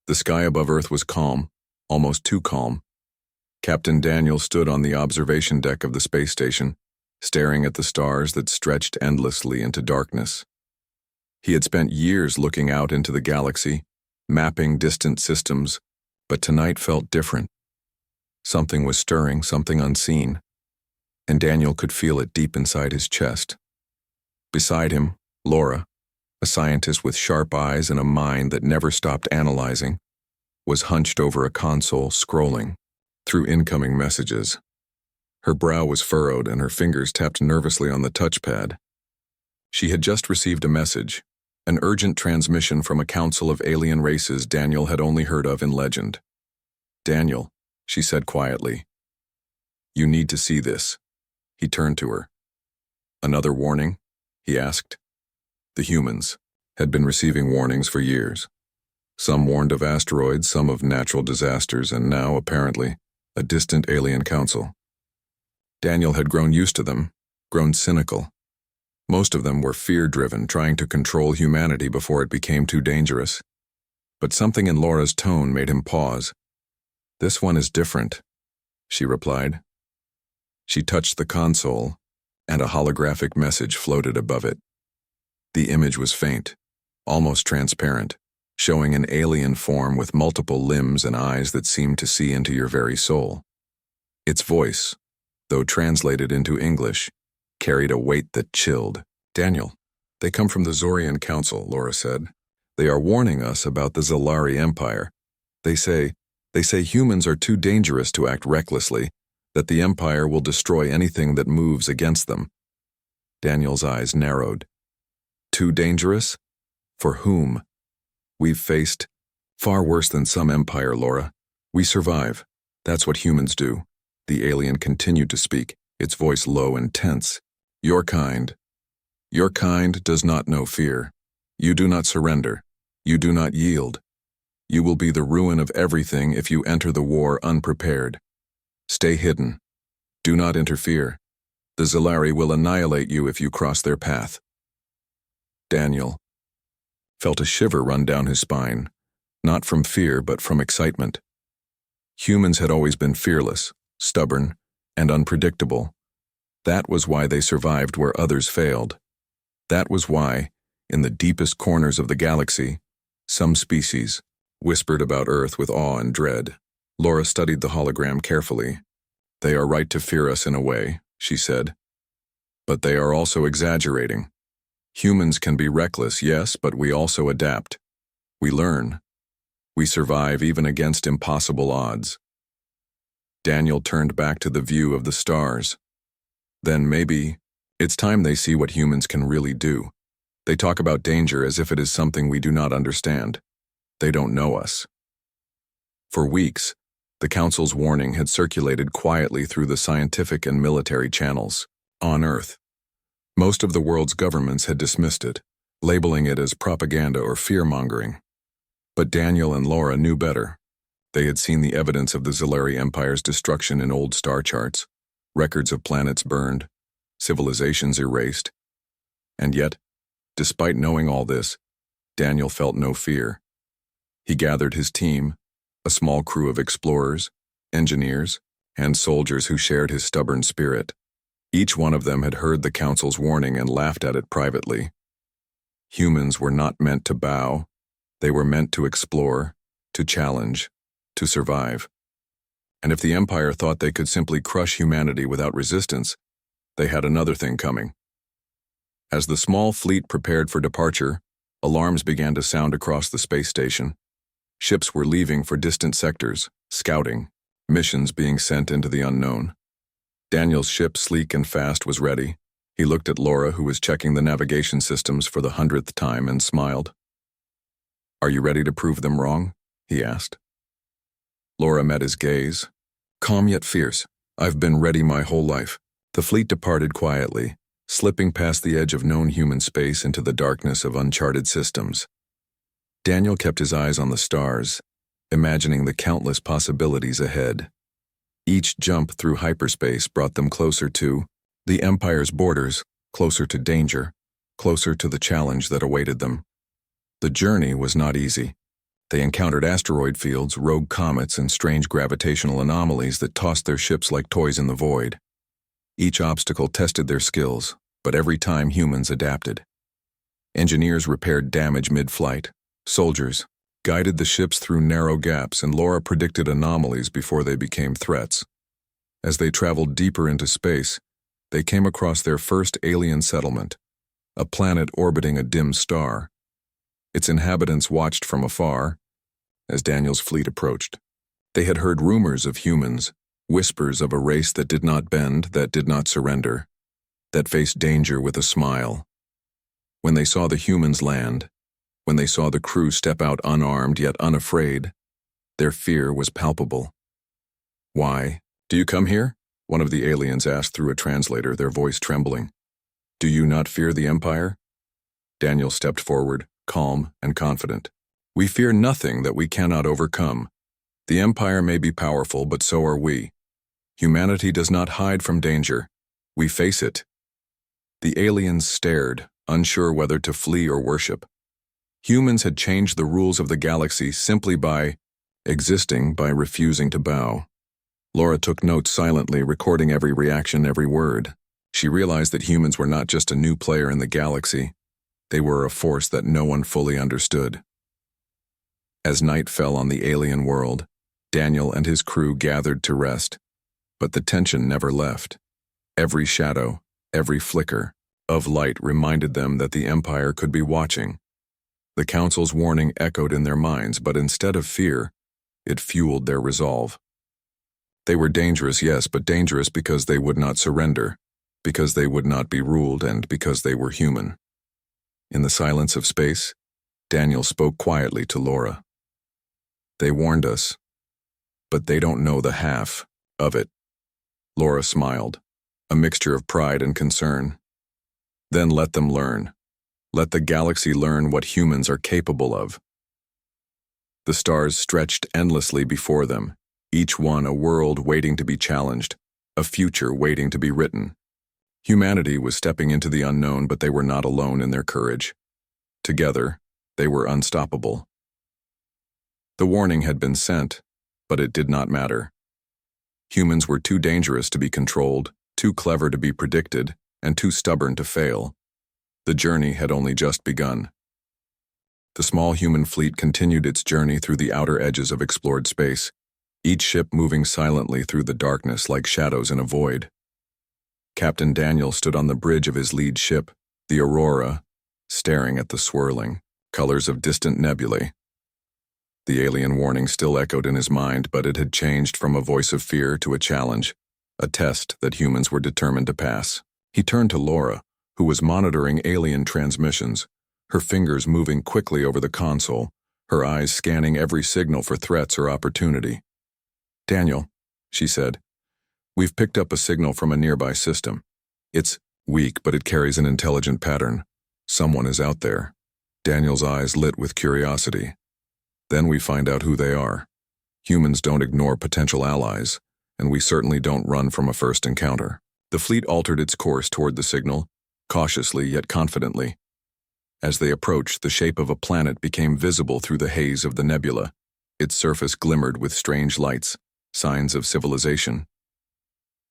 The sky above Earth was calm, almost too calm. Captain Daniel stood on the observation deck of the space station, staring at the stars that stretched endlessly into darkness. He had spent years looking out into the galaxy, mapping distant systems, but tonight felt different. Something was stirring, something unseen, and Daniel could feel it deep inside his chest. Beside him, Laura, a scientist with sharp eyes and a mind that never stopped analyzing, was hunched over a console scrolling through incoming messages. Her brow was furrowed and her fingers tapped nervously on the touchpad. She had just received a message, an urgent transmission from a council of alien races Daniel had only heard of in legend. "Daniel," she said quietly, "you need to see this." He turned to her. "Another warning?" he asked. The humans had been receiving warnings for years. Some warned of asteroids, some of natural disasters, and now, apparently, a distant alien council. Daniel had grown used to them, grown cynical. Most of them were fear-driven, trying to control humanity before it became too dangerous. But something in Laura's tone made him pause. "This one is different," she replied. She touched the console, and a holographic message floated above it. The image was faint, almost transparent, showing an alien form with multiple limbs and eyes that seemed to see into your very soul. Its voice, though translated into English, carried a weight that chilled. "Daniel, they come from the Zorian Council," Laura said. "They are warning us about the Zalari Empire. They say humans are too dangerous to act recklessly, that the Empire will destroy anything that moves against them." Daniel's eyes narrowed. "Too dangerous? For whom? We've faced far worse than some empire, Laura. We survive. That's what humans do." The alien continued to speak, its voice low and tense. Your kind does not know fear. You do not surrender. You do not yield. You will be the ruin of everything if you enter the war unprepared. Stay hidden. Do not interfere. The Zalari will annihilate you if you cross their path." Daniel felt a shiver run down his spine, not from fear but from excitement. Humans had always been fearless, stubborn, and unpredictable. That was why they survived where others failed. That was why, in the deepest corners of the galaxy, some species whispered about Earth with awe and dread. Laura studied the hologram carefully. "They are right to fear us in a way," she said. "But they are also exaggerating. Humans can be reckless, yes, but we also adapt. We learn. We survive even against impossible odds." Daniel turned back to the view of the stars. "Then maybe it's time they see what humans can really do. They talk about danger as if it is something we do not understand. They don't know us." For weeks, the Council's warning had circulated quietly through the scientific and military channels. On Earth, most of the world's governments had dismissed it, labeling it as propaganda or fear-mongering. But Daniel and Laura knew better. They had seen the evidence of the Zalari Empire's destruction in old star charts, records of planets burned, civilizations erased. And yet, despite knowing all this, Daniel felt no fear. He gathered his team, a small crew of explorers, engineers, and soldiers who shared his stubborn spirit. Each one of them had heard the Council's warning and laughed at it privately. Humans were not meant to bow. They were meant to explore, to challenge, to survive. And if the Empire thought they could simply crush humanity without resistance, they had another thing coming. As the small fleet prepared for departure, alarms began to sound across the space station. Ships were leaving for distant sectors, scouting, missions being sent into the unknown. Daniel's ship, sleek and fast, was ready. He looked at Laura, who was checking the navigation systems for the 100th time, and smiled. "Are you ready to prove them wrong?" he asked. Laura met his gaze. "Calm yet fierce. I've been ready my whole life." The fleet departed quietly, slipping past the edge of known human space into the darkness of uncharted systems. Daniel kept his eyes on the stars, imagining the countless possibilities ahead. Each jump through hyperspace brought them closer to the Empire's borders, closer to danger, closer to the challenge that awaited them. The journey was not easy. They encountered asteroid fields, rogue comets, and strange gravitational anomalies that tossed their ships like toys in the void. Each obstacle tested their skills, but every time humans adapted. Engineers repaired damage mid-flight. Soldiers guided the ships through narrow gaps, and Laura predicted anomalies before they became threats. As they traveled deeper into space, they came across their first alien settlement, a planet orbiting a dim star. Its inhabitants watched from afar as Daniel's fleet approached. They had heard rumors of humans, whispers of a race that did not bend, that did not surrender, that faced danger with a smile. When they saw the humans land, when they saw the crew step out unarmed yet unafraid, their fear was palpable. "Why? Do you come here?" one of the aliens asked through a translator, their voice trembling. "Do you not fear the Empire?" Daniel stepped forward, calm and confident. "We fear nothing that we cannot overcome. The Empire may be powerful, but so are we. Humanity does not hide from danger. We face it." The aliens stared, unsure whether to flee or worship. Humans had changed the rules of the galaxy simply by existing, by refusing to bow. Laura took notes silently, recording every reaction, every word. She realized that humans were not just a new player in the galaxy. They were a force that no one fully understood. As night fell on the alien world, Daniel and his crew gathered to rest. But the tension never left. Every shadow, every flicker of light reminded them that the Empire could be watching. The Council's warning echoed in their minds, but instead of fear, it fueled their resolve. They were dangerous, yes, but dangerous because they would not surrender, because they would not be ruled, and because they were human. In the silence of space, Daniel spoke quietly to Laura. "They warned us, but they don't know the half of it." Laura smiled, a mixture of pride and concern. "Then let them learn. Let the galaxy learn what humans are capable of." The stars stretched endlessly before them, each one a world waiting to be challenged, a future waiting to be written. Humanity was stepping into the unknown, but they were not alone in their courage. Together, they were unstoppable. The warning had been sent, but it did not matter. Humans were too dangerous to be controlled, too clever to be predicted, and too stubborn to fail. The journey had only just begun. The small human fleet continued its journey through the outer edges of explored space, each ship moving silently through the darkness like shadows in a void. Captain Daniel stood on the bridge of his lead ship, the Aurora, staring at the swirling colors of distant nebulae. The alien warning still echoed in his mind, but it had changed from a voice of fear to a challenge, a test that humans were determined to pass. He turned to Laura, who was monitoring alien transmissions, her fingers moving quickly over the console, her eyes scanning every signal for threats or opportunity. "Daniel," she said, "we've picked up a signal from a nearby system. It's weak, but it carries an intelligent pattern. Someone is out there." Daniel's eyes lit with curiosity. "Then we find out who they are. Humans don't ignore potential allies, and we certainly don't run from a first encounter." The fleet altered its course toward the signal, cautiously yet confidently. As they approached, the shape of a planet became visible through the haze of the nebula. Its surface glimmered with strange lights, signs of civilization.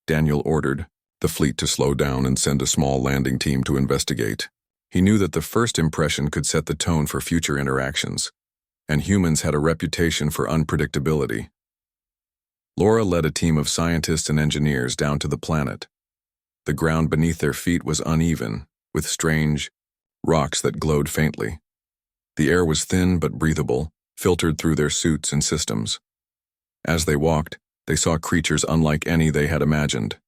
Daniel ordered the fleet to slow down and send a small landing team to investigate. He knew that the first impression could set the tone for future interactions, and humans had a reputation for unpredictability. Laura led a team of scientists and engineers down to the planet. The ground beneath their feet was uneven, with strange rocks that glowed faintly. The air was thin but breathable, filtered through their suits and systems. As they walked, they saw creatures unlike any they had imagined.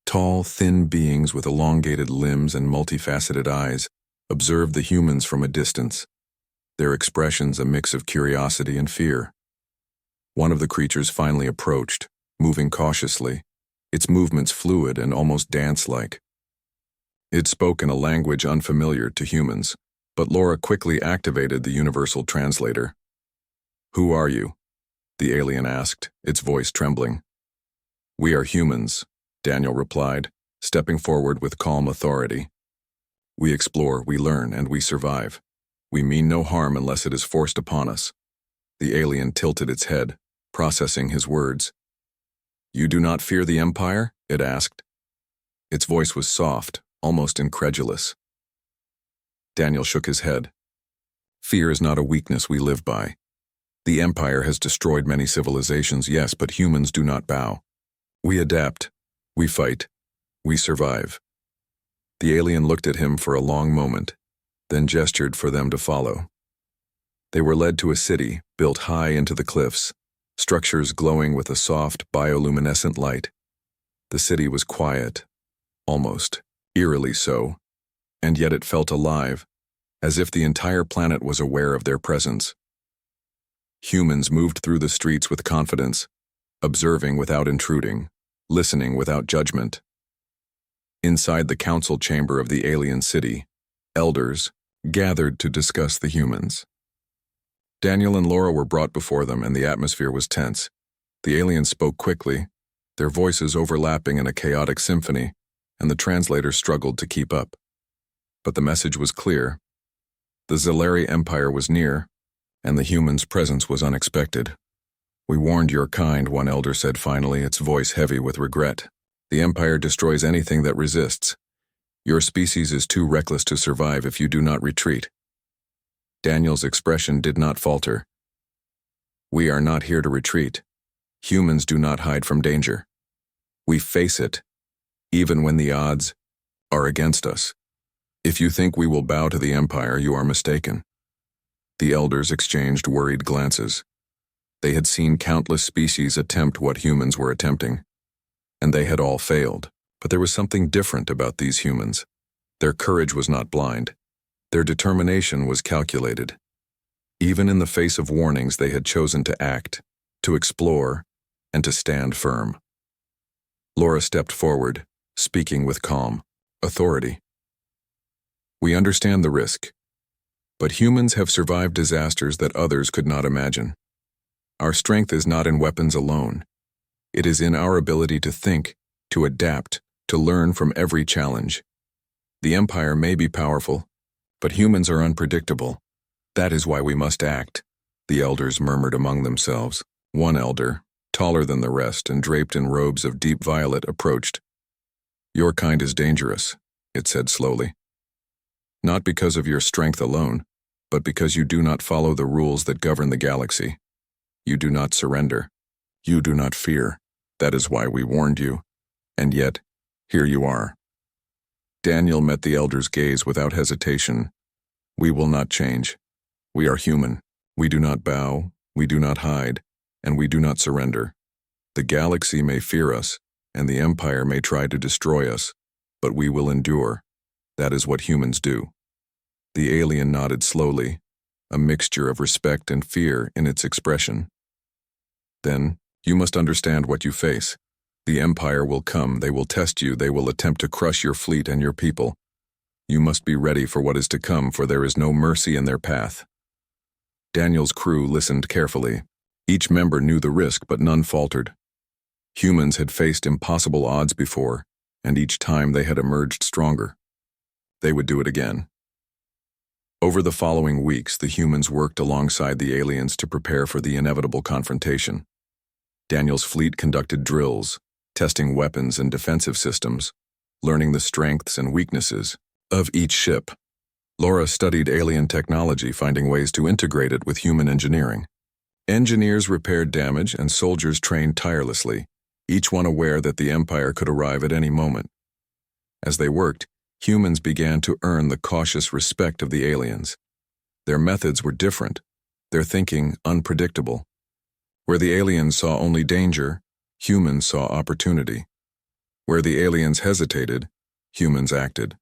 Tall, thin beings with elongated limbs and multifaceted eyes observed the humans from a distance, their expressions a mix of curiosity and fear. One of the creatures finally approached, moving cautiously, its movements fluid and almost dance-like. It spoke in a language unfamiliar to humans, but Laura quickly activated the universal translator. "Who are you?" the alien asked, its voice trembling. "We are humans," Daniel replied, stepping forward with calm authority. "We explore, we learn, and we survive. We mean no harm unless it is forced upon us. The alien tilted its head, processing his words. You do not fear the Empire? It asked. Its voice was soft, almost incredulous. Daniel shook his head. Fear is not a weakness we live by. The Empire has destroyed many civilizations, yes, but humans do not bow. We adapt, we fight, we survive. The alien looked at him for a long moment, then gestured for them to follow. They were led to a city built high into the cliffs, structures glowing with a soft, bioluminescent light. The city was quiet, almost eerily so, and yet it felt alive, as if the entire planet was aware of their presence. Humans moved through the streets with confidence, observing without intruding, listening without judgment. Inside the council chamber of the alien city, elders gathered to discuss the humans. Daniel and Laura were brought before them, and the atmosphere was tense. The aliens spoke quickly, their voices overlapping in a chaotic symphony, and the translator struggled to keep up. But the message was clear. The Zellari Empire was near, and the humans' presence was unexpected. We warned your kind, one elder said finally, its voice heavy with regret. The Empire destroys anything that resists. Your species is too reckless to survive if you do not retreat. Daniel's expression did not falter. We are not here to retreat. Humans do not hide from danger. We face it, even when the odds are against us. If you think we will bow to the Empire, you are mistaken. The elders exchanged worried glances. They had seen countless species attempt what humans were attempting, and they had all failed. But there was something different about these humans. Their courage was not blind. Their determination was calculated. Even in the face of warnings, they had chosen to act, to explore, and to stand firm. Laura stepped forward, speaking with calm authority. We understand the risk, but humans have survived disasters that others could not imagine. Our strength is not in weapons alone. It is in our ability to think, to adapt, to learn from every challenge. The Empire may be powerful, but humans are unpredictable. That is why we must act, the elders murmured among themselves. One elder, taller than the rest and draped in robes of deep violet, approached. Your kind is dangerous, it said slowly. Not because of your strength alone, but because you do not follow the rules that govern the galaxy. You do not surrender. You do not fear. That is why we warned you. And yet, here you are. Daniel met the elder's gaze without hesitation. We will not change. We are human. We do not bow, we do not hide, and we do not surrender. The galaxy may fear us, and the Empire may try to destroy us, but we will endure. That is what humans do. The alien nodded slowly, a mixture of respect and fear in its expression. Then, you must understand what you face. The Empire will come, they will test you, they will attempt to crush your fleet and your people. You must be ready for what is to come, for there is no mercy in their path. Daniel's crew listened carefully. Each member knew the risk, but none faltered. Humans had faced impossible odds before, and each time they had emerged stronger. They would do it again. Over the following weeks, the humans worked alongside the aliens to prepare for the inevitable confrontation. Daniel's fleet conducted drills, testing weapons and defensive systems, learning the strengths and weaknesses of each ship. Laura studied alien technology, finding ways to integrate it with human engineering. Engineers repaired damage and soldiers trained tirelessly, each one aware that the Empire could arrive at any moment. As they worked, humans began to earn the cautious respect of the aliens. Their methods were different, their thinking unpredictable. Where the aliens saw only danger, humans saw opportunity. Where the aliens hesitated, humans acted.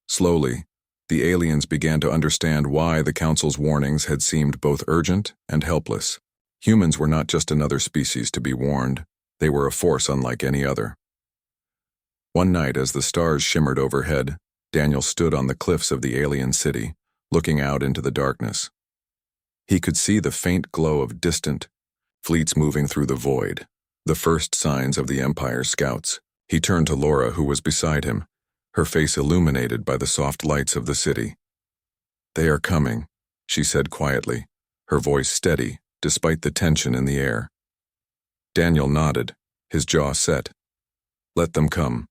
Slowly, the aliens began to understand why the Council's warnings had seemed both urgent and helpless. Humans were not just another species to be warned, they were a force unlike any other. One night, as the stars shimmered overhead, Daniel stood on the cliffs of the alien city, looking out into the darkness. He could see the faint glow of distant fleets moving through the void, the first signs of the Empire's scouts. He turned to Laura, who was beside him, her face illuminated by the soft lights of the city. "They are coming," she said quietly, her voice steady, despite the tension in the air. Daniel nodded, his jaw set. "Let them come.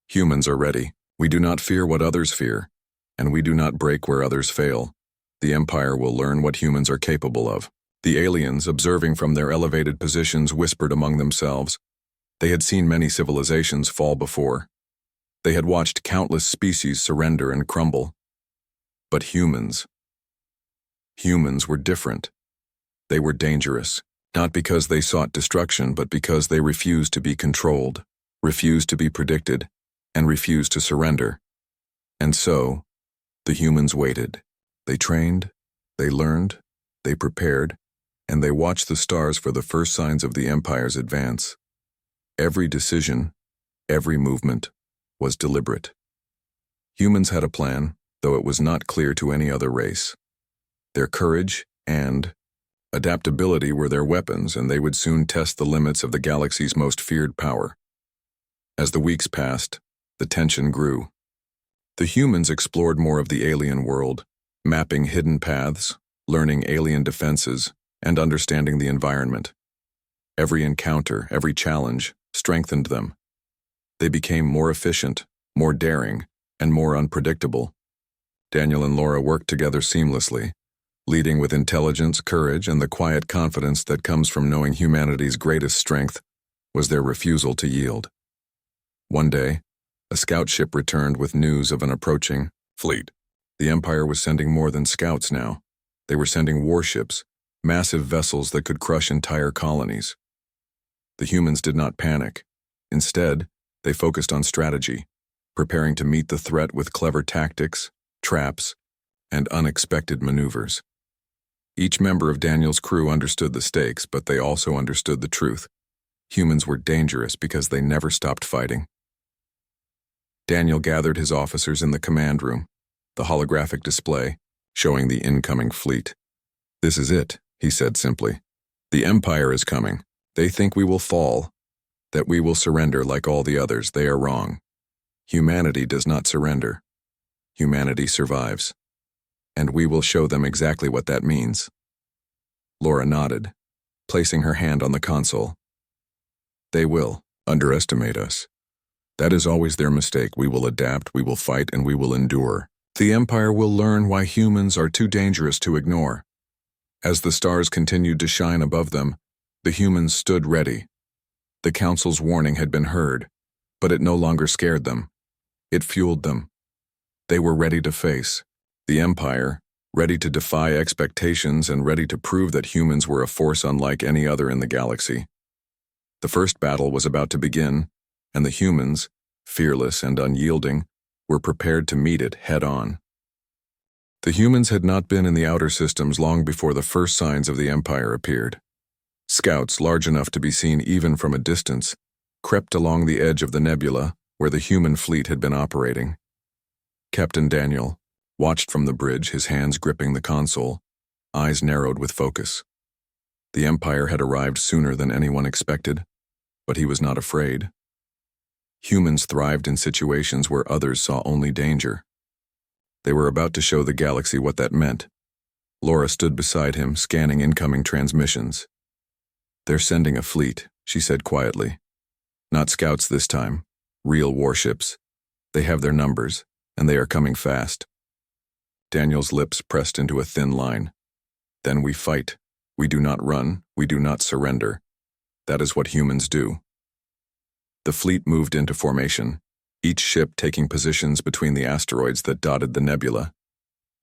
Humans are ready. We do not fear what others fear, and we do not break where others fail. The Empire will learn what humans are capable of." The aliens, observing from their elevated positions, whispered among themselves. They had seen many civilizations fall before. They had watched countless species surrender and crumble. But humans were different. They were dangerous, not because they sought destruction, but because they refused to be controlled, refused to be predicted, and refused to surrender. And so, the humans waited. They trained, they learned, they prepared, and they watched the stars for the first signs of the Empire's advance. Every decision, every movement, was deliberate. Humans had a plan, though it was not clear to any other race. Their courage and adaptability were their weapons, and they would soon test the limits of the galaxy's most feared power. As the weeks passed, the tension grew. The humans explored more of the alien world, mapping hidden paths, learning alien defenses, and understanding the environment. Every encounter, every challenge, strengthened them. They became more efficient, more daring, and more unpredictable. Daniel and Laura worked together seamlessly, leading with intelligence, courage, and the quiet confidence that comes from knowing humanity's greatest strength was their refusal to yield. One day, a scout ship returned with news of an approaching fleet. The Empire was sending more than scouts now. They were sending warships, massive vessels that could crush entire colonies. The humans did not panic. Instead, they focused on strategy, preparing to meet the threat with clever tactics, traps, and unexpected maneuvers. Each member of Daniel's crew understood the stakes, but they also understood the truth. Humans were dangerous because they never stopped fighting. Daniel gathered his officers in the command room, the holographic display, showing the incoming fleet. "This is it," he said simply. "The Empire is coming. They think we will fall, that we will surrender like all the others. They are wrong. Humanity does not surrender. Humanity survives. And we will show them exactly what that means." Laura nodded, placing her hand on the console. "They will underestimate us. That is always their mistake. We will adapt, we will fight, and we will endure. The Empire will learn why humans are too dangerous to ignore." As the stars continued to shine above them, the humans stood ready. The Council's warning had been heard, but it no longer scared them. It fueled them. They were ready to face the Empire, ready to defy expectations and ready to prove that humans were a force unlike any other in the galaxy. The first battle was about to begin, and the humans, fearless and unyielding, were prepared to meet it head-on. The humans had not been in the outer systems long before the first signs of the Empire appeared. Scouts, large enough to be seen even from a distance, crept along the edge of the nebula where the human fleet had been operating. Captain Daniel watched from the bridge, his hands gripping the console, eyes narrowed with focus. The Empire had arrived sooner than anyone expected, but he was not afraid. Humans thrived in situations where others saw only danger. They were about to show the galaxy what that meant. Laura stood beside him, scanning incoming transmissions. "They're sending a fleet," she said quietly. "Not scouts this time. Real warships. They have their numbers, and they are coming fast." Daniel's lips pressed into a thin line. "Then we fight. We do not run. We do not surrender. That is what humans do." The fleet moved into formation, each ship taking positions between the asteroids that dotted the nebula.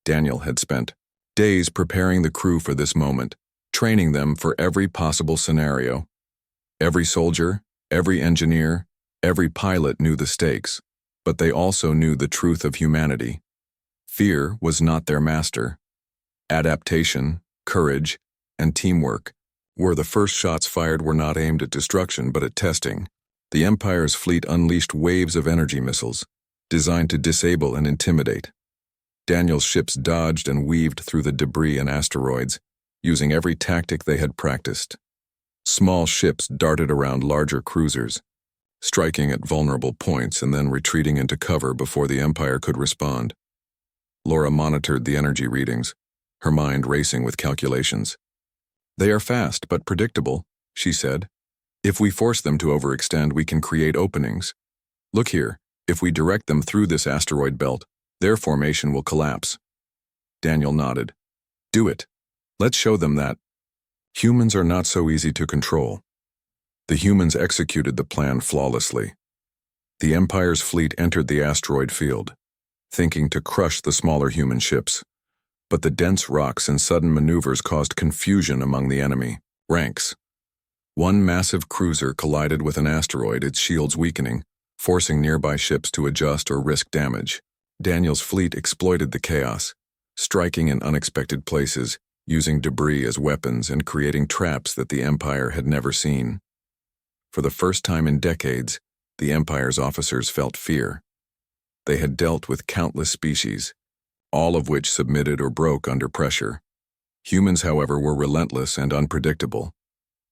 Daniel had spent days preparing the crew for this moment, training them for every possible scenario. Every soldier, every engineer, every pilot knew the stakes, but they also knew the truth of humanity. Fear was not their master. Adaptation, courage, and teamwork were the first shots fired were not aimed at destruction but at testing. The Empire's fleet unleashed waves of energy missiles, designed to disable and intimidate. Daniel's ships dodged and weaved through the debris and asteroids, using every tactic they had practiced. Small ships darted around larger cruisers, striking at vulnerable points and then retreating into cover before the Empire could respond. Laura monitored the energy readings, her mind racing with calculations. They are fast but predictable, she said. If we force them to overextend, we can create openings. Look here, if we direct them through this asteroid belt, their formation will collapse. Daniel nodded. Do it. Let's show them that. Humans are not so easy to control. The humans executed the plan flawlessly. The Empire's fleet entered the asteroid field, thinking to crush the smaller human ships. But the dense rocks and sudden maneuvers caused confusion among the enemy ranks. One massive cruiser collided with an asteroid, its shields weakening, forcing nearby ships to adjust or risk damage. Daniel's fleet exploited the chaos, striking in unexpected places, using debris as weapons and creating traps that the Empire had never seen. For the first time in decades, the Empire's officers felt fear. They had dealt with countless species, all of which submitted or broke under pressure. Humans, however, were relentless and unpredictable.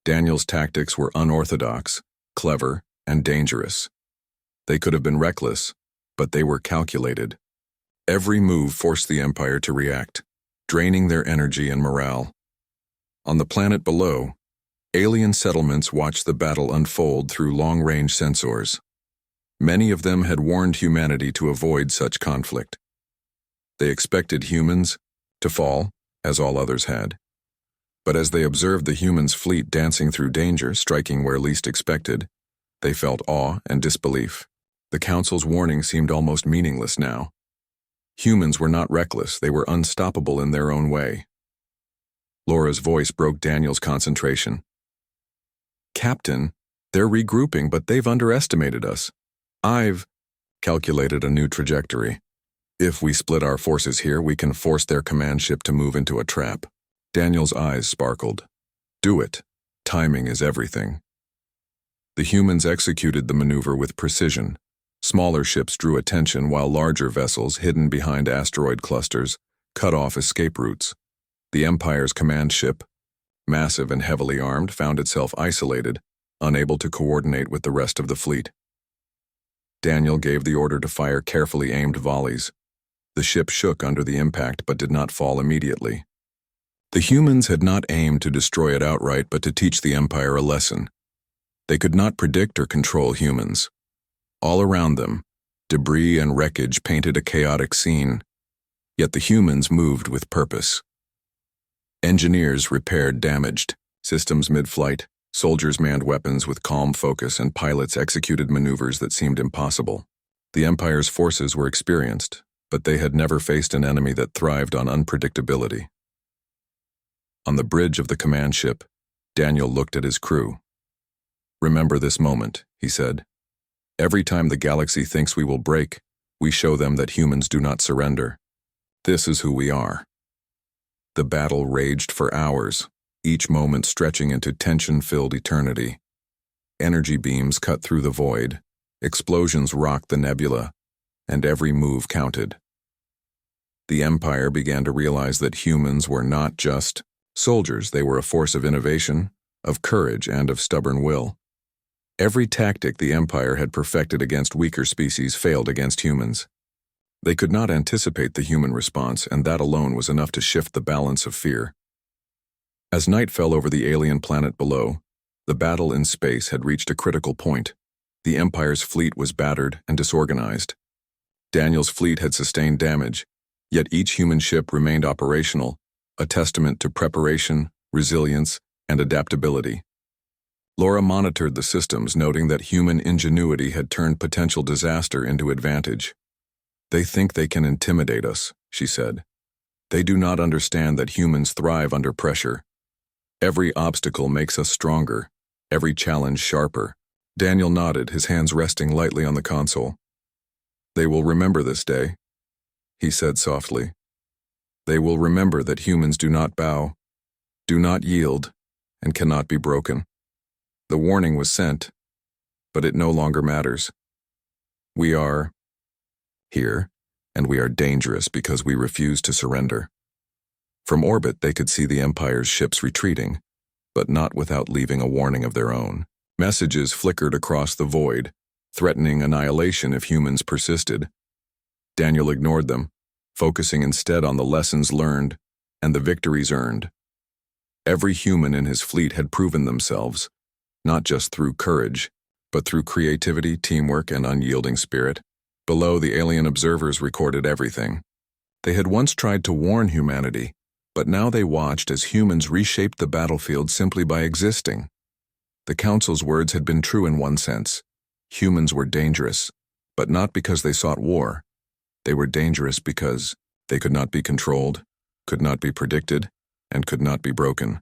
Daniel's tactics were unorthodox, clever, and dangerous. They could have been reckless, but they were calculated. Every move forced the Empire to react, draining their energy and morale. On the planet below, alien settlements watched the battle unfold through long-range sensors. Many of them had warned humanity to avoid such conflict. They expected humans to fall, as all others had. But as they observed the humans' fleet dancing through danger, striking where least expected, they felt awe and disbelief. The Council's warning seemed almost meaningless now. Humans were not reckless, they were unstoppable in their own way. Laura's voice broke Daniel's concentration. Captain, they're regrouping, but they've underestimated us. I've calculated a new trajectory. If we split our forces here, we can force their command ship to move into a trap. Daniel's eyes sparkled. Do it. Timing is everything. The humans executed the maneuver with precision. Smaller ships drew attention while larger vessels, hidden behind asteroid clusters, cut off escape routes. The Empire's command ship, massive and heavily armed, found itself isolated, unable to coordinate with the rest of the fleet. Daniel gave the order to fire carefully aimed volleys. The ship shook under the impact but did not fall immediately. The humans had not aimed to destroy it outright but to teach the Empire a lesson. They could not predict or control humans. All around them, debris and wreckage painted a chaotic scene, yet the humans moved with purpose. Engineers repaired damaged systems mid-flight, soldiers manned weapons with calm focus, and pilots executed maneuvers that seemed impossible. The Empire's forces were experienced, but they had never faced an enemy that thrived on unpredictability. On the bridge of the command ship, Daniel looked at his crew. Remember this moment, he said. Every time the galaxy thinks we will break, we show them that humans do not surrender. This is who we are. The battle raged for hours, each moment stretching into tension-filled eternity. Energy beams cut through the void, explosions rocked the nebula, and every move counted. The Empire began to realize that humans were not just soldiers, they were a force of innovation, of courage, and of stubborn will. Every tactic the Empire had perfected against weaker species failed against humans. They could not anticipate the human response, and that alone was enough to shift the balance of fear. As night fell over the alien planet below, the battle in space had reached a critical point. The Empire's fleet was battered and disorganized. Daniel's fleet had sustained damage, yet each human ship remained operational, a testament to preparation, resilience, and adaptability. Laura monitored the systems, noting that human ingenuity had turned potential disaster into advantage. They think they can intimidate us, she said. They do not understand that humans thrive under pressure. Every obstacle makes us stronger, every challenge sharper. Daniel nodded, his hands resting lightly on the console. They will remember this day, he said softly. They will remember that humans do not bow, do not yield, and cannot be broken. The warning was sent, but it no longer matters. We are here, and we are dangerous because we refuse to surrender. From orbit, they could see the Empire's ships retreating, but not without leaving a warning of their own. Messages flickered across the void, threatening annihilation if humans persisted. Daniel ignored them. focusing instead on the lessons learned and the victories earned. Every human in his fleet had proven themselves, not just through courage, but through creativity, teamwork, and unyielding spirit. Below, the alien observers recorded everything. They had once tried to warn humanity, but now they watched as humans reshaped the battlefield simply by existing. The Council's words had been true in one sense. Humans were dangerous, but not because they sought war. They were dangerous because they could not be controlled, could not be predicted, and could not be broken.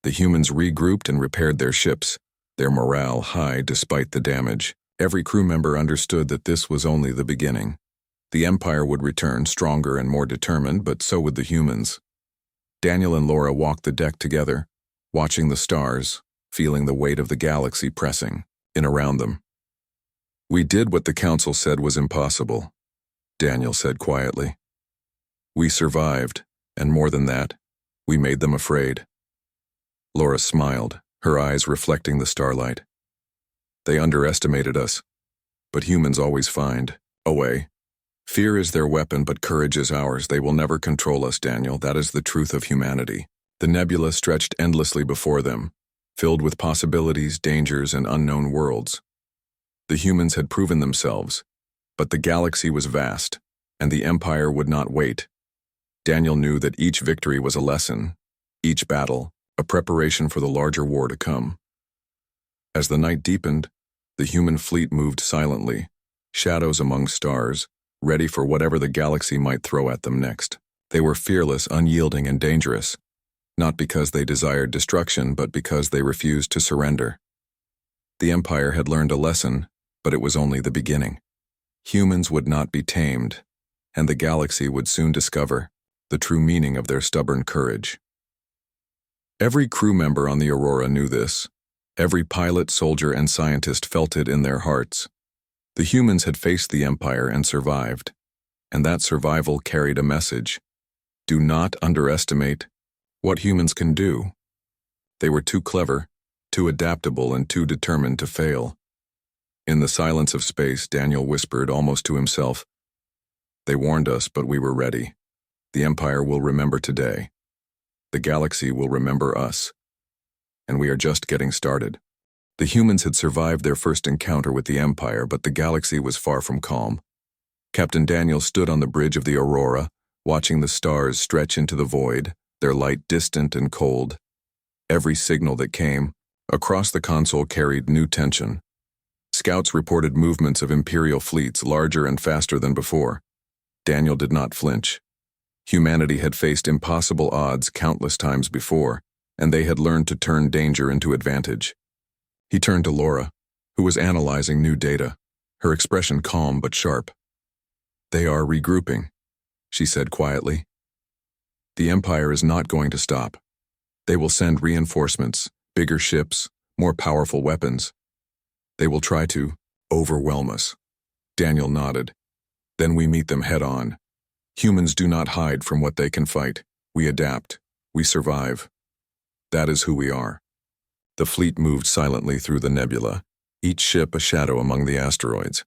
The humans regrouped and repaired their ships, their morale high despite the damage. Every crew member understood that this was only the beginning. The Empire would return stronger and more determined, but so would the humans. Daniel and Laura walked the deck together, watching the stars, feeling the weight of the galaxy pressing in around them. "We did what the Council said was impossible," Daniel said quietly. "We survived, and more than that, we made them afraid." Laura smiled, her eyes reflecting the starlight. "They underestimated us, but humans always find a way. Fear is their weapon, but courage is ours. They will never control us, Daniel. That is the truth of humanity." The nebula stretched endlessly before them, filled with possibilities, dangers, and unknown worlds. The humans had proven themselves, but the galaxy was vast, and the Empire would not wait. Daniel knew that each victory was a lesson, each battle a preparation for the larger war to come. As the night deepened, the human fleet moved silently, shadows among stars, ready for whatever the galaxy might throw at them next. They were fearless, unyielding, and dangerous, not because they desired destruction, but because they refused to surrender. The Empire had learned a lesson, but it was only the beginning. Humans would not be tamed, and the galaxy would soon discover the true meaning of their stubborn courage. Every crew member on the Aurora knew this. Every pilot, soldier, and scientist felt it in their hearts. The humans had faced the Empire and survived, and that survival carried a message. Do not underestimate what humans can do. They were too clever, too adaptable, and too determined to fail. In the silence of space, Daniel whispered almost to himself, "They warned us, but we were ready. The Empire will remember today. The galaxy will remember us. And we are just getting started." The humans had survived their first encounter with the Empire, but the galaxy was far from calm. Captain Daniel stood on the bridge of the Aurora, watching the stars stretch into the void, their light distant and cold. Every signal that came across the console carried new tension. Scouts reported movements of Imperial fleets larger and faster than before. Daniel did not flinch. Humanity had faced impossible odds countless times before, and they had learned to turn danger into advantage. He turned to Laura, who was analyzing new data, her expression calm but sharp. "They are regrouping," she said quietly. "The Empire is not going to stop. They will send reinforcements, bigger ships, more powerful weapons. They will try to overwhelm us." Daniel nodded. "Then we meet them head on. Humans do not hide from what they can fight. We adapt. We survive. That is who we are." The fleet moved silently through the nebula, each ship a shadow among the asteroids.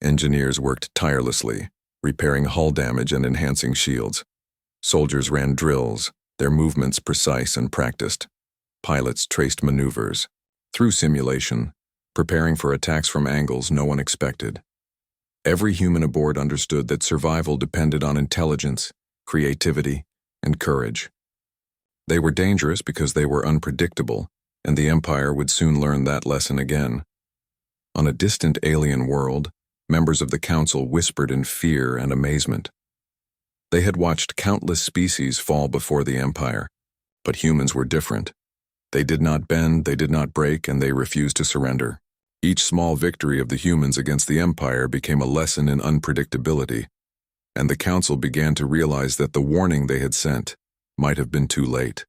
Engineers worked tirelessly, repairing hull damage and enhancing shields. Soldiers ran drills, their movements precise and practiced. Pilots traced maneuvers through simulation, preparing for attacks from angles no one expected. Every human aboard understood that survival depended on intelligence, creativity, and courage. They were dangerous because they were unpredictable, and the Empire would soon learn that lesson again. On a distant alien world, members of the Council whispered in fear and amazement. They had watched countless species fall before the Empire, but humans were different. They did not bend, they did not break, and they refused to surrender. Each small victory of the humans against the Empire became a lesson in unpredictability, and the Council began to realize that the warning they had sent might have been too late.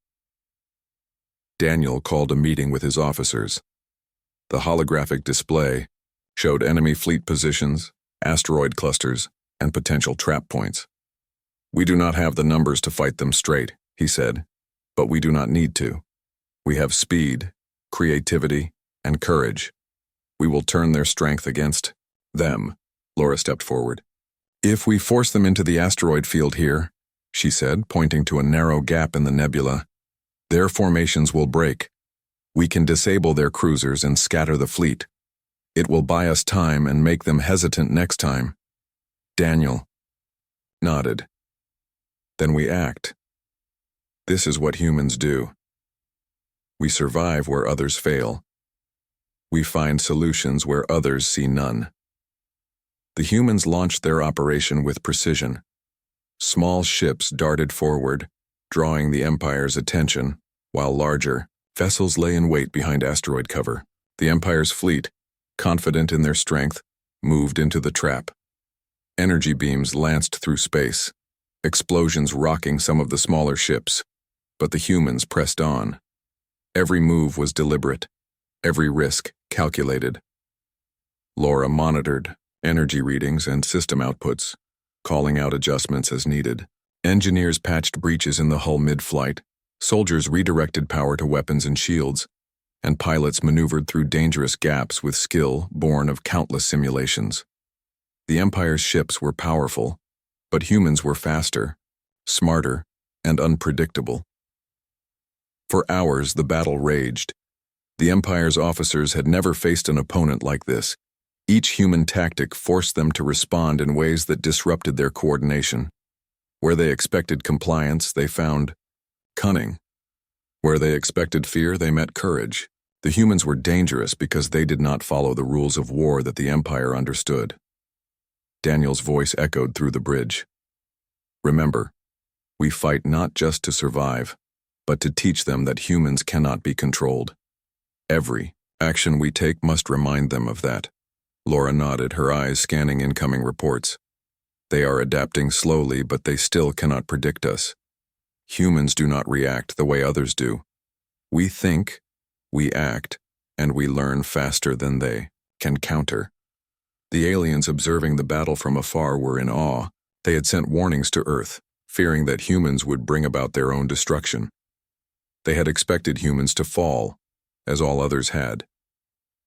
Daniel called a meeting with his officers. The holographic display showed enemy fleet positions, asteroid clusters, and potential trap points. "We do not have the numbers to fight them straight," he said, "but we do not need to. We have speed, creativity, and courage. We will turn their strength against them." Laura stepped forward. If we force them into the asteroid field here, she said, pointing to a narrow gap in the nebula, their formations will break. We can disable their cruisers and scatter the fleet. It will buy us time and make them hesitant next time. Daniel nodded. Then we act. This is what humans do. We survive where others fail. We find solutions where others see none. The humans launched their operation with precision. Small ships darted forward, drawing the Empire's attention, while larger vessels lay in wait behind asteroid cover. The Empire's fleet, confident in their strength, moved into the trap. Energy beams lanced through space, explosions rocking some of the smaller ships, but the humans pressed on. Every move was deliberate, every risk calculated. Laura monitored energy readings and system outputs, calling out adjustments as needed. Engineers patched breaches in the hull mid-flight, soldiers redirected power to weapons and shields, and pilots maneuvered through dangerous gaps with skill born of countless simulations. The Empire's ships were powerful, but humans were faster, smarter, and unpredictable. For hours, the battle raged. The Empire's officers had never faced an opponent like this. Each human tactic forced them to respond in ways that disrupted their coordination. Where they expected compliance, they found cunning. Where they expected fear, they met courage. The humans were dangerous because they did not follow the rules of war that the Empire understood. Daniel's voice echoed through the bridge. Remember, we fight not just to survive, but to teach them that humans cannot be controlled. Every action we take must remind them of that. Laura nodded, her eyes scanning incoming reports. They are adapting slowly, but they still cannot predict us. Humans do not react the way others do. We think, we act, and we learn faster than they can counter. The aliens observing the battle from afar were in awe. They had sent warnings to Earth, fearing that humans would bring about their own destruction. They had expected humans to fall, as all others had.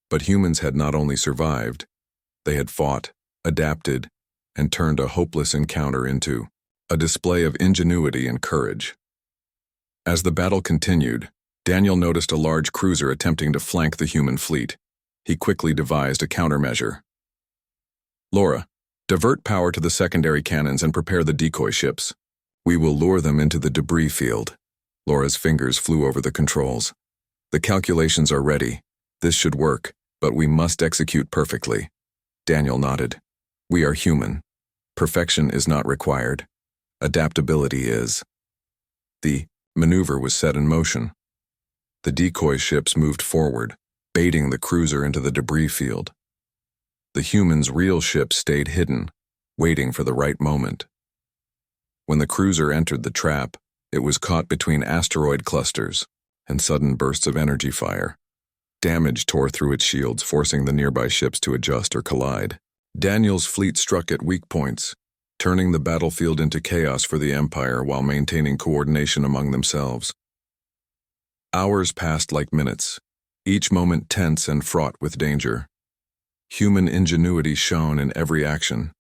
But humans had not only survived, they had fought, adapted, and turned a hopeless encounter into a display of ingenuity and courage. As the battle continued, Daniel noticed a large cruiser attempting to flank the human fleet. He quickly devised a countermeasure. Laura, divert power to the secondary cannons and prepare the decoy ships. We will lure them into the debris field. Laura's fingers flew over the controls. The calculations are ready. This should work, but we must execute perfectly. Daniel nodded. We are human. Perfection is not required. Adaptability is. The maneuver was set in motion. The decoy ships moved forward, baiting the cruiser into the debris field. The humans' real ship stayed hidden, waiting for the right moment. When the cruiser entered the trap, it was caught between asteroid clusters and sudden bursts of energy fire. Damage tore through its shields, forcing the nearby ships to adjust or collide. Daniel's fleet struck at weak points, turning the battlefield into chaos for the Empire while maintaining coordination among themselves. Hours passed like minutes, each moment tense and fraught with danger. Human ingenuity shone in every action.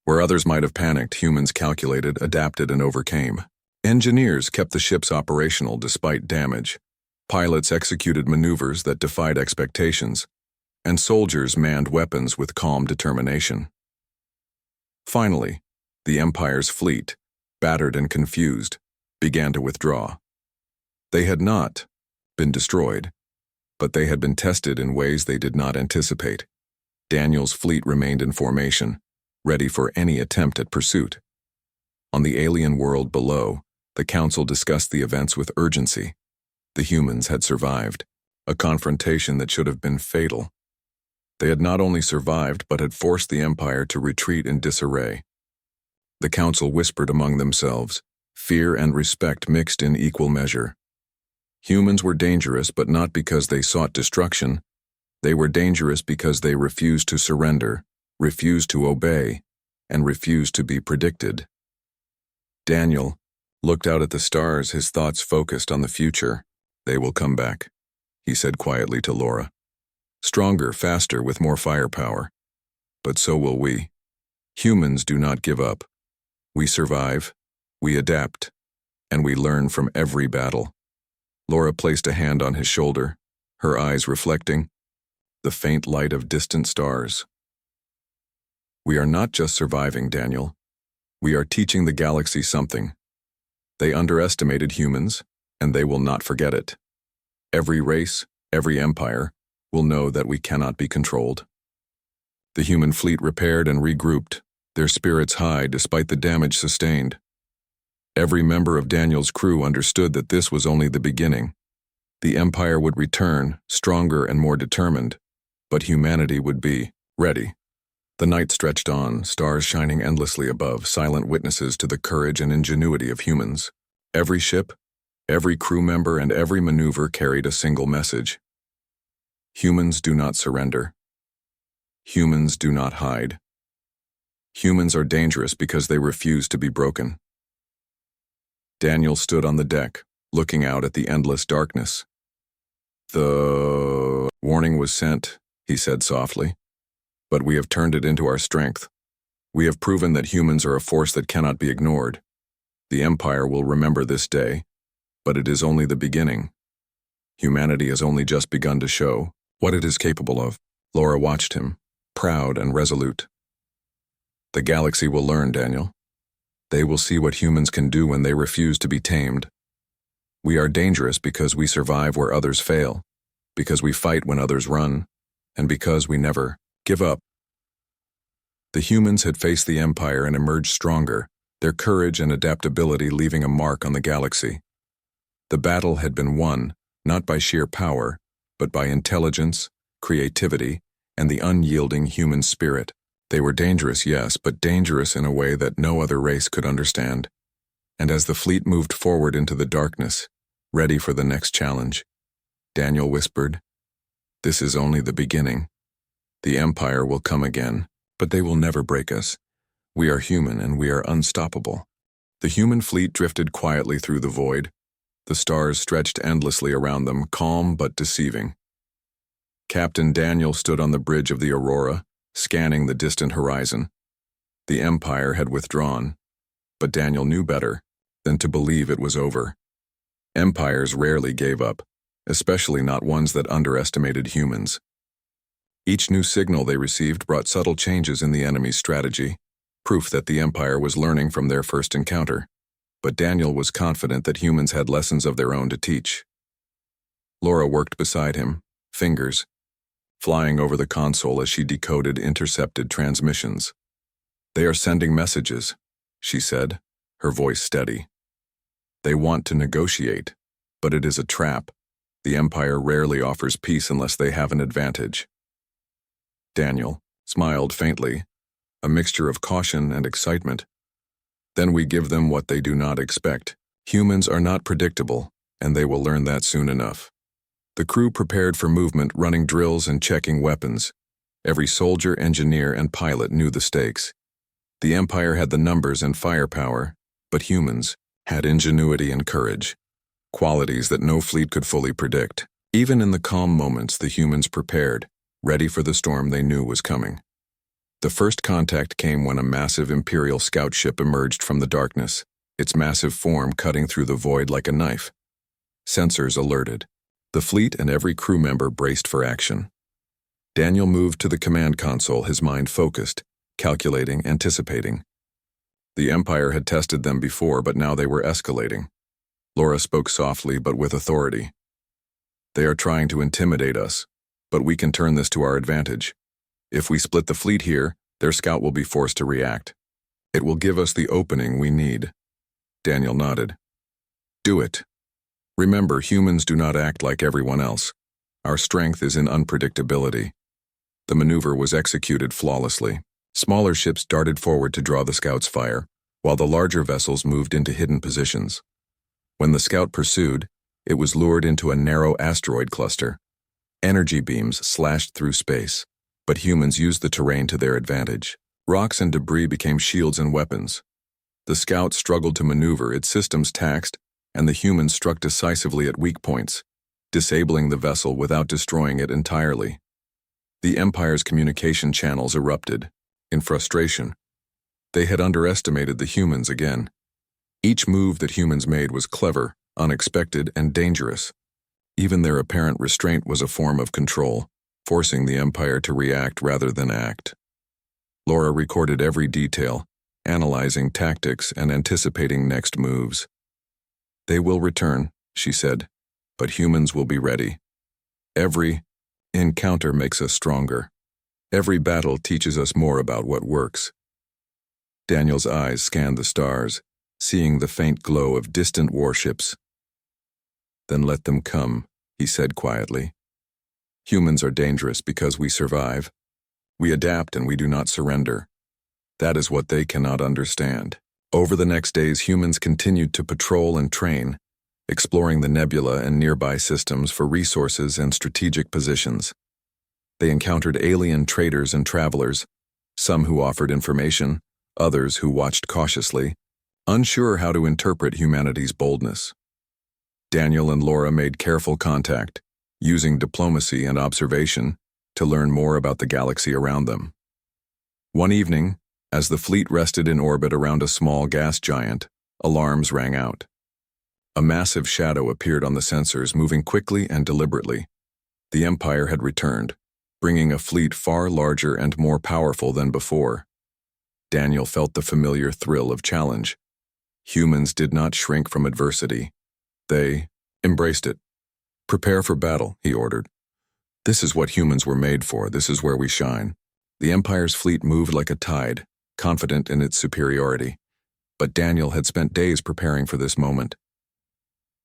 Where others might have panicked, humans calculated, adapted, and overcame. Engineers kept the ships operational despite damage. Pilots executed maneuvers that defied expectations, and soldiers manned weapons with calm determination. Finally, the Empire's fleet, battered and confused, began to withdraw. They had not been destroyed, but they had been tested in ways they did not anticipate. Daniel's fleet remained in formation, ready for any attempt at pursuit. On the alien world below, the Council discussed the events with urgency. The humans had survived, a confrontation that should have been fatal. They had not only survived, but had forced the Empire to retreat in disarray. The Council whispered among themselves, fear and respect mixed in equal measure. Humans were dangerous, but not because they sought destruction. They were dangerous because they refused to surrender, refused to obey, and refused to be predicted. Daniel looked out at the stars, his thoughts focused on the future. They will come back, he said quietly to Laura. Stronger, faster, with more firepower. But so will we. Humans do not give up. We survive, we adapt, and we learn from every battle. Laura placed a hand on his shoulder, her eyes reflecting the faint light of distant stars. We are not just surviving, Daniel. We are teaching the galaxy something. They underestimated humans, and they will not forget it. Every race, every empire, will know that we cannot be controlled. The human fleet repaired and regrouped, their spirits high despite the damage sustained. Every member of Daniel's crew understood that this was only the beginning. The Empire would return, stronger and more determined, but humanity would be ready. The night stretched on, stars shining endlessly above, silent witnesses to the courage and ingenuity of humans. Every ship, every crew member, and every maneuver carried a single message. Humans do not surrender. Humans do not hide. Humans are dangerous because they refuse to be broken. Daniel stood on the deck, looking out at the endless darkness. "The warning was sent," he said softly, "but we have turned it into our strength. We have proven that humans are a force that cannot be ignored. The Empire will remember this day, but it is only the beginning. Humanity has only just begun to show what it is capable of." Laura watched him, proud and resolute. "The galaxy will learn, Daniel. They will see what humans can do when they refuse to be tamed. We are dangerous because we survive where others fail, because we fight when others run, and because we never give up." The humans had faced the Empire and emerged stronger, their courage and adaptability leaving a mark on the galaxy. The battle had been won, not by sheer power, but by intelligence, creativity, and the unyielding human spirit. They were dangerous, yes, but dangerous in a way that no other race could understand. And as the fleet moved forward into the darkness, ready for the next challenge, Daniel whispered, "This is only the beginning. The Empire will come again, but they will never break us. We are human and we are unstoppable." The human fleet drifted quietly through the void. The stars stretched endlessly around them, calm but deceiving. Captain Daniel stood on the bridge of the Aurora, scanning the distant horizon. The Empire had withdrawn, but Daniel knew better than to believe it was over. Empires rarely gave up, especially not ones that underestimated humans. Each new signal they received brought subtle changes in the enemy's strategy, proof that the Empire was learning from their first encounter. But Daniel was confident that humans had lessons of their own to teach. Laura worked beside him, fingers flying over the console as she decoded intercepted transmissions. "They are sending messages," she said, her voice steady. "They want to negotiate, but it is a trap. The Empire rarely offers peace unless they have an advantage." Daniel smiled faintly, a mixture of caution and excitement. "Then we give them what they do not expect. Humans are not predictable, and they will learn that soon enough." The crew prepared for movement, running drills and checking weapons. Every soldier, engineer, and pilot knew the stakes. The Empire had the numbers and firepower, but humans had ingenuity and courage, qualities that no fleet could fully predict. Even in the calm moments, the humans prepared, ready for the storm they knew was coming. The first contact came when a massive Imperial scout ship emerged from the darkness, its massive form cutting through the void like a knife. Sensors alerted. The fleet and every crew member braced for action. Daniel moved to the command console, his mind focused, calculating, anticipating. The Empire had tested them before, but now they were escalating. Laura spoke softly but with authority. "They are trying to intimidate us, but we can turn this to our advantage. If we split the fleet here, their scout will be forced to react. It will give us the opening we need." Daniel nodded. "Do it. Remember, humans do not act like everyone else. Our strength is in unpredictability." The maneuver was executed flawlessly. Smaller ships darted forward to draw the scout's fire, while the larger vessels moved into hidden positions. When the scout pursued, it was lured into a narrow asteroid cluster. Energy beams slashed through space, but humans used the terrain to their advantage. Rocks and debris became shields and weapons. The scout struggled to maneuver, its systems taxed, and the humans struck decisively at weak points, disabling the vessel without destroying it entirely. The Empire's communication channels erupted. In frustration, They had underestimated the humans again. Each move that humans made was clever, unexpected, and dangerous. Even their apparent restraint was a form of control, forcing the Empire to react rather than act. Laura recorded every detail, analyzing tactics and anticipating next moves. "They will return," she said, "but humans will be ready. Every encounter makes us stronger. Every battle teaches us more about what works." Daniel's eyes scanned the stars, seeing the faint glow of distant warships. "Then let them come," he said quietly. "Humans are dangerous because we survive. We adapt and we do not surrender. That is what they cannot understand." Over the next days, humans continued to patrol and train, exploring the nebula and nearby systems for resources and strategic positions. They encountered alien traders and travelers, some who offered information, others who watched cautiously, unsure how to interpret humanity's boldness. Daniel and Laura made careful contact, using diplomacy and observation to learn more about the galaxy around them. One evening, as the fleet rested in orbit around a small gas giant, alarms rang out. A massive shadow appeared on the sensors, moving quickly and deliberately. The Empire had returned, bringing a fleet far larger and more powerful than before. Daniel felt the familiar thrill of challenge. Humans did not shrink from adversity. They embraced it. "Prepare for battle," he ordered. "This is what humans were made for. This is where we shine." The Empire's fleet moved like a tide, confident in its superiority. But Daniel had spent days preparing for this moment.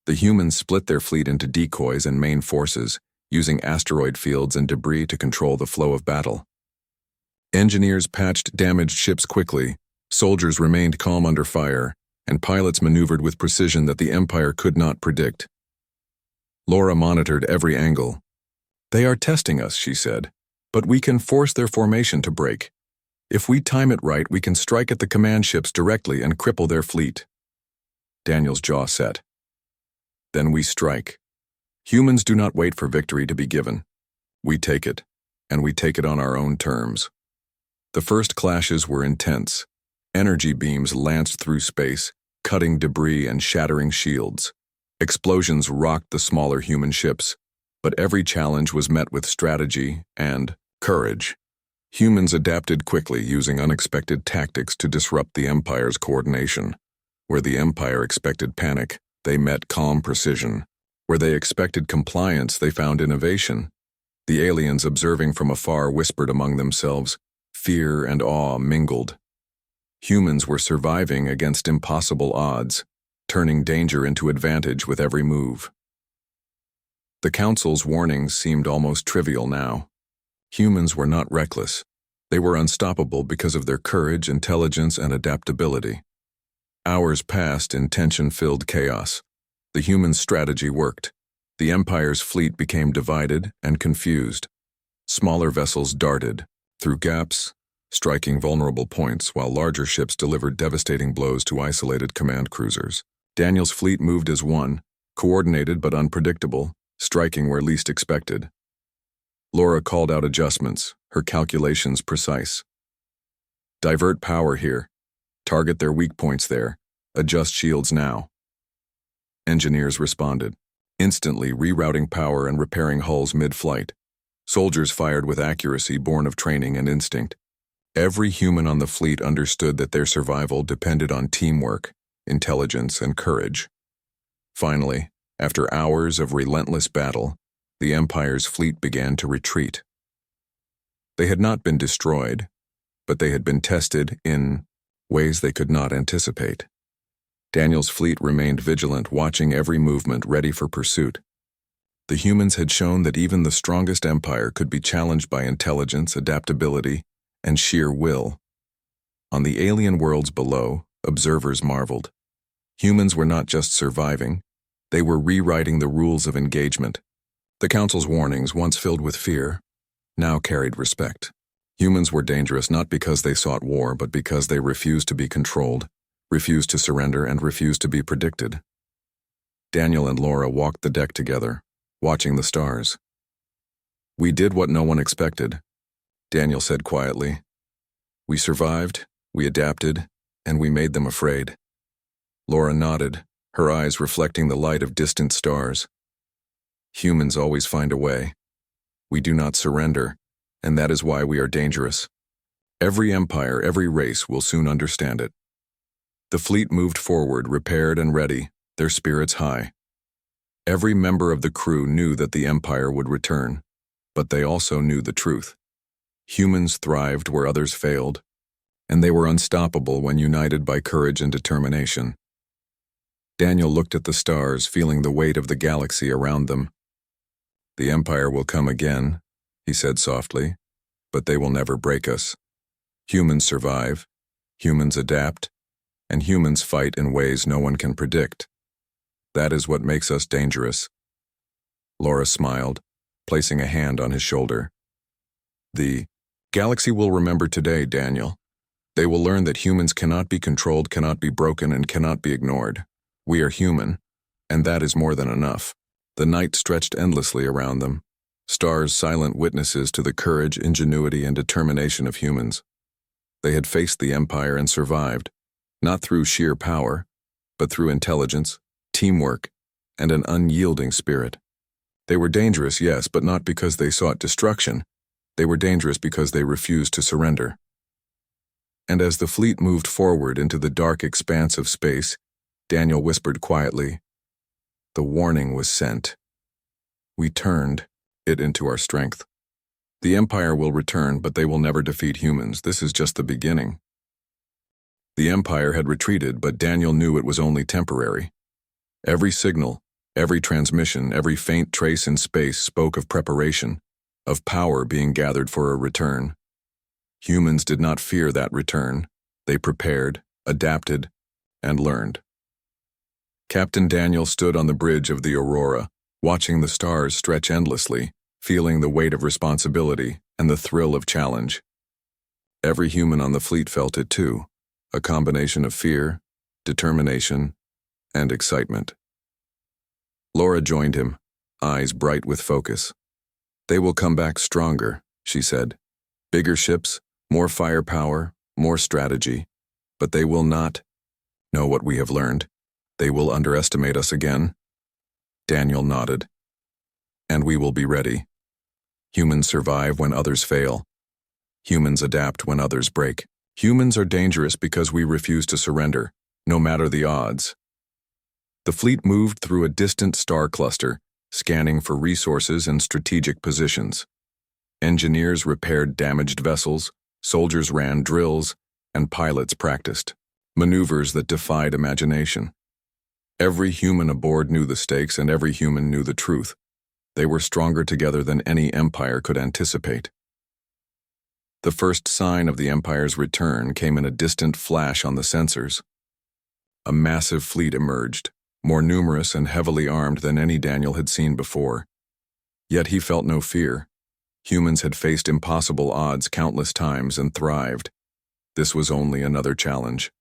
The humans split their fleet into decoys and main forces, using asteroid fields and debris to control the flow of battle. Engineers patched damaged ships quickly, soldiers remained calm under fire, and pilots maneuvered with precision that the Empire could not predict. Laura monitored every angle. "They are testing us," she said, "but we can force their formation to break. If we time it right, we can strike at the command ships directly and cripple their fleet." Daniel's jaw set. "Then we strike. Humans do not wait for victory to be given. We take it, and we take it on our own terms." The first clashes were intense. Energy beams lanced through space, cutting debris and shattering shields. Explosions rocked the smaller human ships, but every challenge was met with strategy and courage. Humans adapted quickly, using unexpected tactics to disrupt the Empire's coordination. Where the Empire expected panic, they met calm precision. Where they expected compliance, they found innovation. The aliens, observing from afar, whispered among themselves. Fear and awe mingled. Humans were surviving against impossible odds, turning danger into advantage with every move. The Council's warnings seemed almost trivial now. Humans were not reckless. They were unstoppable because of their courage, intelligence, and adaptability. Hours passed in tension-filled chaos. The human strategy worked. The Empire's fleet became divided and confused. Smaller vessels darted through gaps, striking vulnerable points, while larger ships delivered devastating blows to isolated command cruisers. Daniel's fleet moved as one, coordinated but unpredictable, striking where least expected. Laura called out adjustments, her calculations precise. "Divert power here. Target their weak points there. Adjust shields now." Engineers responded, instantly rerouting power and repairing hulls mid-flight. Soldiers fired with accuracy born of training and instinct. Every human on the fleet understood that their survival depended on teamwork, intelligence, and courage. Finally, after hours of relentless battle, the Empire's fleet began to retreat. They had not been destroyed, but they had been tested in ways they could not anticipate. Daniel's fleet remained vigilant, watching every movement, ready for pursuit. The humans had shown that even the strongest empire could be challenged by intelligence, adaptability, and sheer will. On the alien worlds below, observers marveled. Humans were not just surviving, they were rewriting the rules of engagement. The Council's warnings, once filled with fear, now carried respect. Humans were dangerous not because they sought war, but because they refused to be controlled, refused to surrender, and refused to be predicted. Daniel and Laura walked the deck together, watching the stars. "We did what no one expected," Daniel said quietly. "We survived, We adapted, and we made them afraid. Laura nodded, her eyes reflecting the light of distant stars. Humans always find a way. We do not surrender, and that is why we are dangerous. Every empire, every race will soon understand it. The fleet moved forward, repaired and ready, their spirits high. Every member of the crew knew that the empire would return, but they also knew the truth. Humans thrived where others failed, and they were unstoppable when united by courage and determination. Daniel looked at the stars, feeling the weight of the galaxy around them. "The empire will come again," he said softly, "but they will never break us. Humans survive, humans adapt, and humans fight in ways no one can predict. That is what makes us dangerous." Laura smiled, placing a hand on his shoulder. "The galaxy will remember today, Daniel. They will learn that humans cannot be controlled, cannot be broken, and cannot be ignored. We are human, and that is more than enough." The night stretched endlessly around them, stars silent witnesses to the courage, ingenuity, and determination of humans. They had faced the empire and survived, not through sheer power, but through intelligence, teamwork, and an unyielding spirit. They were dangerous, yes, but not because they sought destruction. They were dangerous because they refused to surrender. And as the fleet moved forward into the dark expanse of space, Daniel whispered quietly, "The warning was sent. We turned it into our strength. The empire will return, but they will never defeat humans. This is just the beginning." The empire had retreated, but Daniel knew it was only temporary. Every signal, every transmission, every faint trace in space spoke of preparation, of power being gathered for a return. Humans did not fear that return. They prepared, adapted, and learned. Captain Daniel stood on the bridge of the Aurora, watching the stars stretch endlessly, feeling the weight of responsibility and the thrill of challenge. Every human on the fleet felt it too, a combination of fear, determination, and excitement. Laura joined him, eyes bright with focus. "They will come back stronger," she said. "Bigger ships, more firepower, more strategy, but they will not know what we have learned. They will underestimate us again." Daniel nodded. "And we will be ready. Humans survive when others fail. Humans adapt when others break. Humans are dangerous because we refuse to surrender, no matter the odds." The fleet moved through a distant star cluster, scanning for resources and strategic positions. Engineers repaired damaged vessels, soldiers ran drills, and pilots practiced maneuvers that defied imagination. Every human aboard knew the stakes, and every human knew the truth. They were stronger together than any empire could anticipate. The first sign of the empire's return came in a distant flash on the sensors. A massive fleet emerged, more numerous and heavily armed than any Daniel had seen before. Yet he felt no fear. Humans had faced impossible odds countless times and thrived. This was only another challenge.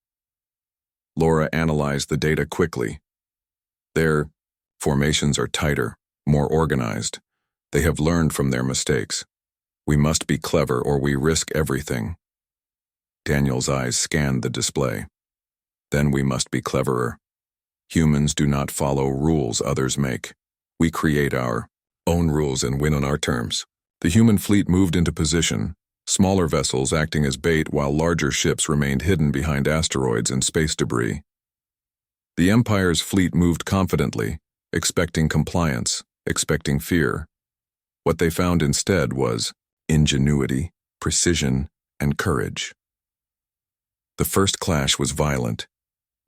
Laura analyzed the data quickly. Their formations are tighter, more organized. They have learned from their mistakes. We must be clever or we risk everything. Daniel's eyes scanned the display. Then we must be cleverer. Humans do not follow rules others make. We create our own rules and win on our terms. The human fleet moved into position, smaller vessels acting as bait while larger ships remained hidden behind asteroids and space debris. The Empire's fleet moved confidently, expecting compliance, expecting fear. What they found instead was ingenuity, precision, and courage. The first clash was violent.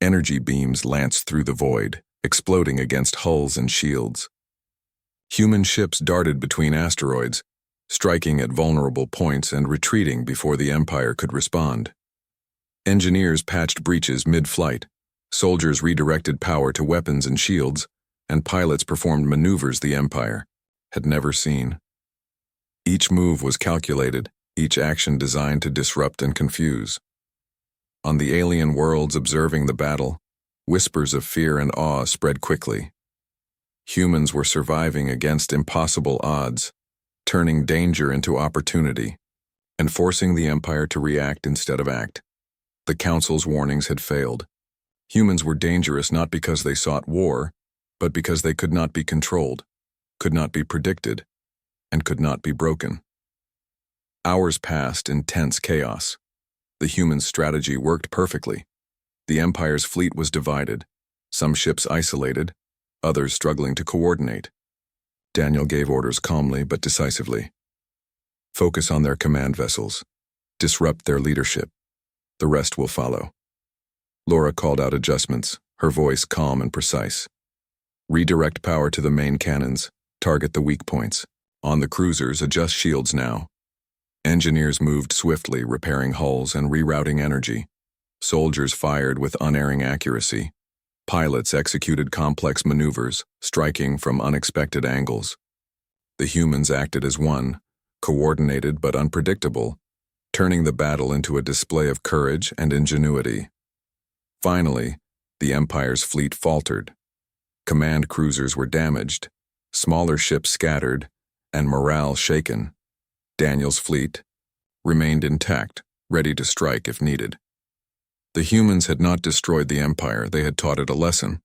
Energy beams lanced through the void, exploding against hulls and shields. Human ships darted between asteroids, striking at vulnerable points and retreating before the Empire could respond. Engineers patched breaches mid-flight, soldiers redirected power to weapons and shields, and pilots performed maneuvers the Empire had never seen. Each move was calculated, each action designed to disrupt and confuse. On the alien worlds observing the battle, whispers of fear and awe spread quickly. Humans were surviving against impossible odds, turning danger into opportunity, and forcing the Empire to react instead of act. The Council's warnings had failed. Humans were dangerous not because they sought war, but because they could not be controlled, could not be predicted, and could not be broken. Hours passed in tense chaos. The human strategy worked perfectly. The Empire's fleet was divided, some ships isolated, others struggling to coordinate. Daniel gave orders calmly but decisively. Focus on their command vessels. Disrupt their leadership. The rest will follow. Laura called out adjustments, her voice calm and precise. Redirect power to the main cannons. Target the weak points. On the cruisers, adjust shields now. Engineers moved swiftly, repairing hulls and rerouting energy. Soldiers fired with unerring accuracy. Pilots executed complex maneuvers, striking from unexpected angles. The humans acted as one, coordinated but unpredictable, turning the battle into a display of courage and ingenuity. Finally, the Empire's fleet faltered. Command cruisers were damaged, smaller ships scattered, and morale shaken. Daniel's fleet remained intact, ready to strike if needed. The humans had not destroyed the Empire, they had taught it a lesson.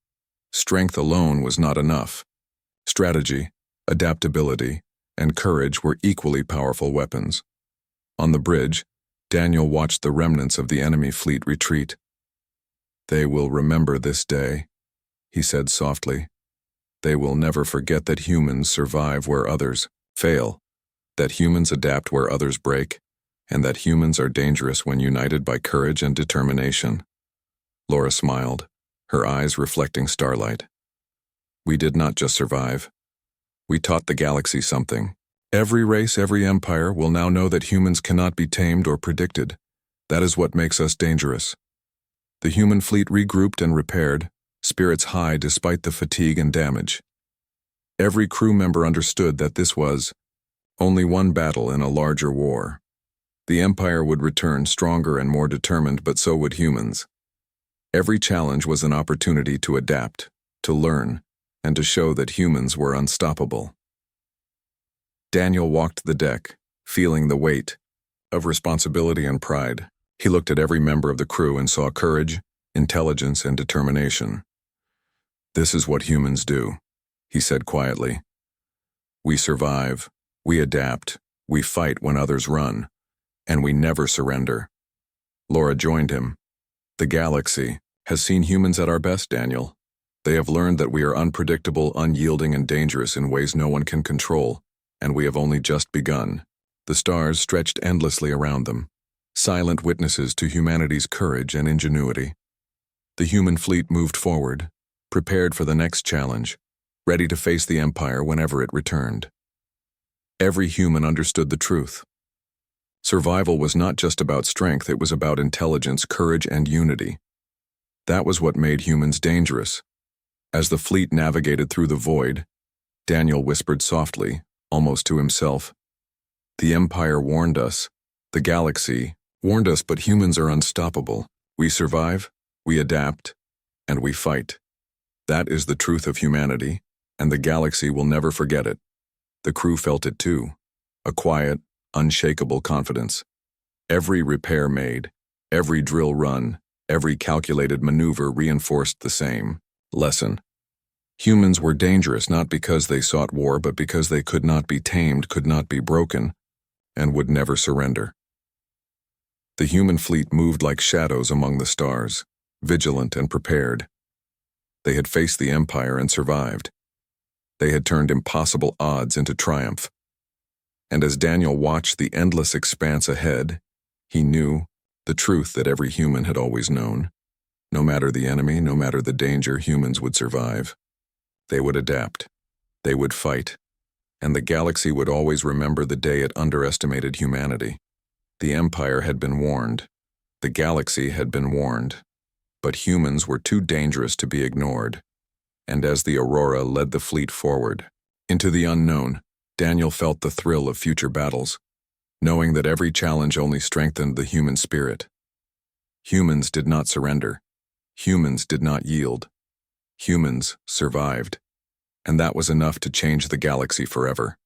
Strength alone was not enough. Strategy, adaptability, and courage were equally powerful weapons. On the bridge, Daniel watched the remnants of the enemy fleet retreat. "They will remember this day," he said softly. "They will never forget that humans survive where others fail, that humans adapt where others break, and that humans are dangerous when united by courage and determination." Laura smiled, her eyes reflecting starlight. "We did not just survive. We taught the galaxy something. Every race, every empire will now know that humans cannot be tamed or predicted. That is what makes us dangerous." The human fleet regrouped and repaired, spirits high despite the fatigue and damage. Every crew member understood that this was only one battle in a larger war. The Empire would return stronger and more determined, but so would humans. Every challenge was an opportunity to adapt, to learn, and to show that humans were unstoppable. Daniel walked the deck, feeling the weight of responsibility and pride. He looked at every member of the crew and saw courage, intelligence, and determination. "This is what humans do," he said quietly. "We survive, we adapt, we fight when others run, and we never surrender." Laura joined him. "The galaxy has seen humans at our best, Daniel. They have learned that we are unpredictable, unyielding, and dangerous in ways no one can control, and we have only just begun." The stars stretched endlessly around them, silent witnesses to humanity's courage and ingenuity. The human fleet moved forward, prepared for the next challenge, ready to face the Empire whenever it returned. Every human understood the truth. Survival was not just about strength, it was about intelligence, courage, and unity. That was what made humans dangerous. As the fleet navigated through the void, Daniel whispered softly, almost to himself, "The Empire warned us. The galaxy warned us, but humans are unstoppable. We survive, we adapt, and we fight. That is the truth of humanity, and the galaxy will never forget it." The crew felt it too, a quiet, unshakable confidence. Every repair made, every drill run, every calculated maneuver reinforced the same lesson. Humans were dangerous not because they sought war, but because they could not be tamed, could not be broken, and would never surrender. The human fleet moved like shadows among the stars, vigilant and prepared. They had faced the Empire and survived. They had turned impossible odds into triumph. And as Daniel watched the endless expanse ahead, he knew the truth that every human had always known. No matter the enemy, no matter the danger, humans would survive. They would adapt. They would fight. And the galaxy would always remember the day it underestimated humanity. The Empire had been warned. The galaxy had been warned. But humans were too dangerous to be ignored. And as the Aurora led the fleet forward into the unknown, Daniel felt the thrill of future battles, knowing that every challenge only strengthened the human spirit. Humans did not surrender. Humans did not yield. Humans survived. And that was enough to change the galaxy forever.